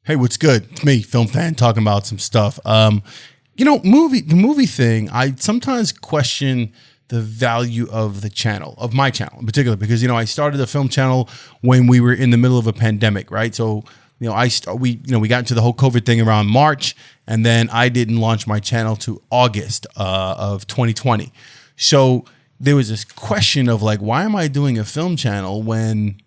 Hey, what's good? It's me, Film Fan, talking about some stuff. The movie thing, I sometimes question the value of the channel, of my channel in particular, because I started the film channel when we were in the middle of a pandemic, right? So we got into the whole COVID thing around March, and then I didn't launch my channel to August of 2020. So there was this question of like, why am I doing a film channel when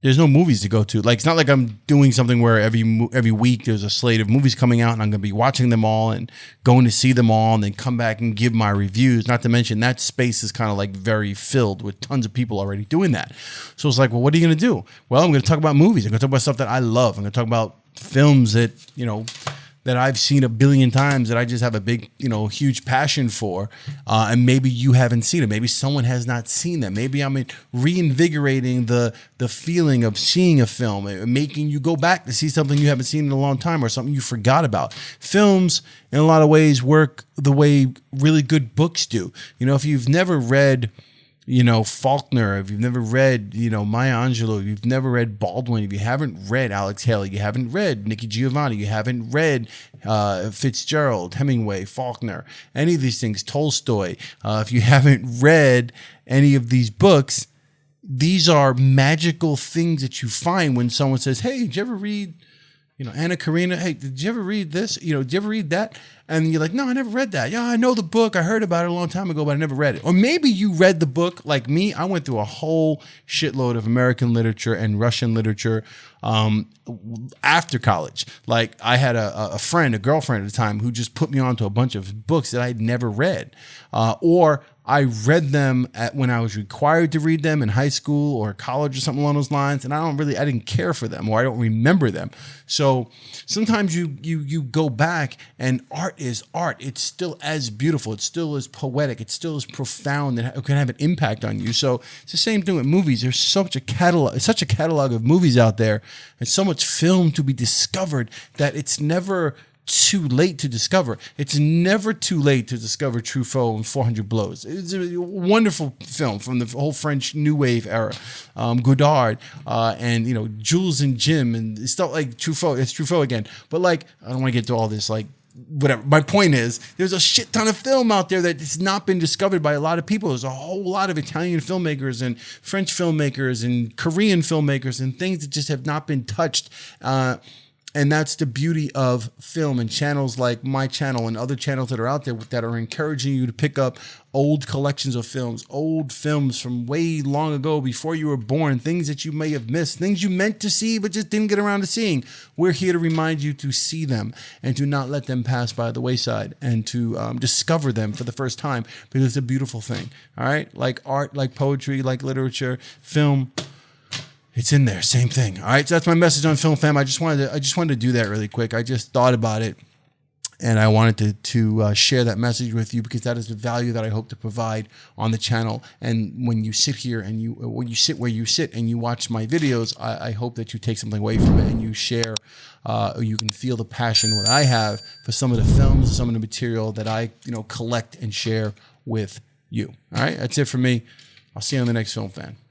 there's no movies to go to? Like, it's not like I'm doing something where every week there's a slate of movies coming out and I'm going to be watching them all and going to see them all and then come back and give my reviews. Not to mention that space is kind of like very filled with tons of people already doing that. So it's like, well, what are you going to do? Well, I'm going to talk about movies. I'm going to talk about stuff that I love. I'm going to talk about films that, that I've seen a billion times, that I just have a big, huge passion for. And maybe you haven't seen it. Maybe someone has not seen them. Maybe I'm reinvigorating the feeling of seeing a film, making you go back to see something you haven't seen in a long time or something you forgot about. Films, in a lot of ways, work the way really good books do. If you've never read Faulkner, if you've never read, Maya Angelou, if you've never read Baldwin, if you haven't read Alex Haley, you haven't read Nikki Giovanni, you haven't read Fitzgerald, Hemingway, Faulkner, any of these things, Tolstoy, if you haven't read any of these books, these are magical things that you find when someone says, hey, did you ever read Anna Karenina? Hey, did you ever read this? Did you ever read that? And you're like, no, I never read that. Yeah, I know the book. I heard about it a long time ago, but I never read it. Or maybe you read the book like me. I went through a whole shitload of American literature and Russian literature after college. Like, I had a girlfriend at the time, who just put me onto a bunch of books that I'd never read. Or I read them when I was required to read them in high school or college or something along those lines, and I didn't care for them, or I don't remember them. So sometimes you go back, and art is art. It's still as beautiful. It's still as poetic. It's still as profound, that it can have an impact on you. So it's the same thing with movies. There's such a catalog of movies out there, and so much film to be discovered, that it's never too late to discover. It's never too late to discover Truffaut and 400 Blows. It's a wonderful film from the whole French New Wave era. Godard and Jules and Jim and stuff like Truffaut. It's Truffaut again. But like, I don't want to get to all this, like, whatever. My point is, there's a shit ton of film out there that has not been discovered by a lot of people. There's a whole lot of Italian filmmakers and French filmmakers and Korean filmmakers and things that just have not been touched. And that's the beauty of film, and channels like my channel and other channels that are out there that are encouraging you to pick up old collections of films, old films from way long ago, before you were born, things that you may have missed, things you meant to see but just didn't get around to seeing. We're here to remind you to see them and to not let them pass by the wayside, and to discover them for the first time, because it's a beautiful thing. All right? Like art, like poetry, like literature, film, it's in there, same thing. All right, so that's my message on Film Fam. I just wanted to do that really quick. I just thought about it, and I wanted to share that message with you, because that is the value that I hope to provide on the channel. And when you sit here and when you sit where you sit and you watch my videos, I hope that you take something away from it, and you share, or you can feel the passion that I have for some of the films, some of the material that I collect and share with you. All right, that's it for me. I'll see you on the next Film Fan.